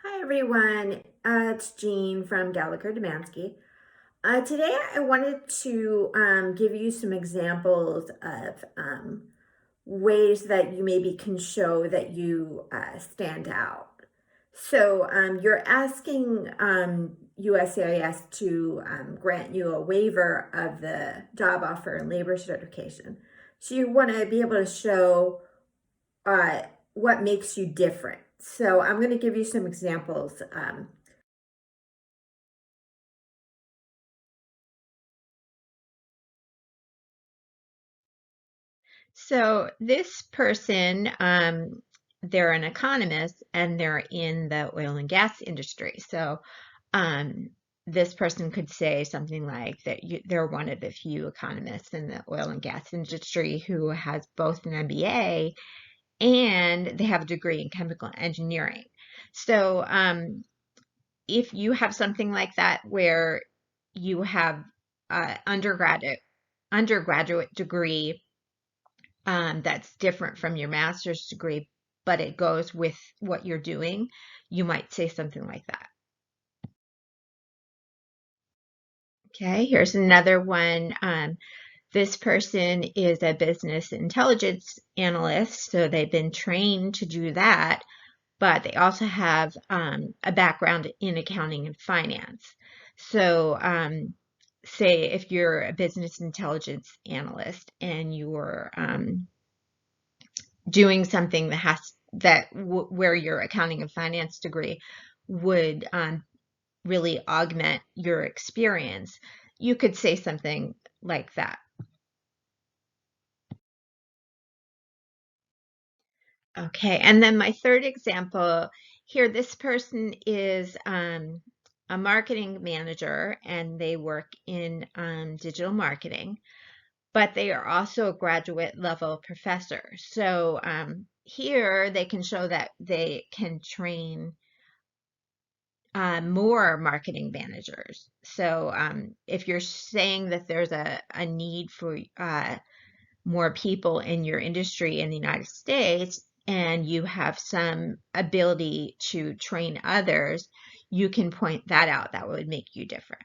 Hi everyone, it's Jean from Gallagher Domanski. Today I wanted to give you some examples of ways that you maybe can show that you stand out. So you're asking USCIS to grant you a waiver of the job offer and labor certification. So you want to be able to show uh, what makes you different. So I'm going to give you some examples. So this person, they're an economist and they're in the oil and gas industry. So um, this person could say something like that they're one of the few economists in the oil and gas industry who has both an MBA and they have a degree in chemical engineering. So if you have something like that where you have undergraduate degree that's different from your master's degree, but it goes with what you're doing, you might say something like that. Okay, here's another one. This person is a business intelligence analyst, so they've been trained to do that, but they also have a background in accounting and finance. So, say if you're a business intelligence analyst and you're doing something where your accounting and finance degree would really augment your experience, you could say something like that. Okay, and then my third example here, this person is a marketing manager and they work in digital marketing, but they are also a graduate level professor. So here they can show that they can train more marketing managers. So if you're saying that there's a need for more people in your industry in the United States and you have some ability to train others, you can point that out. That would make you different.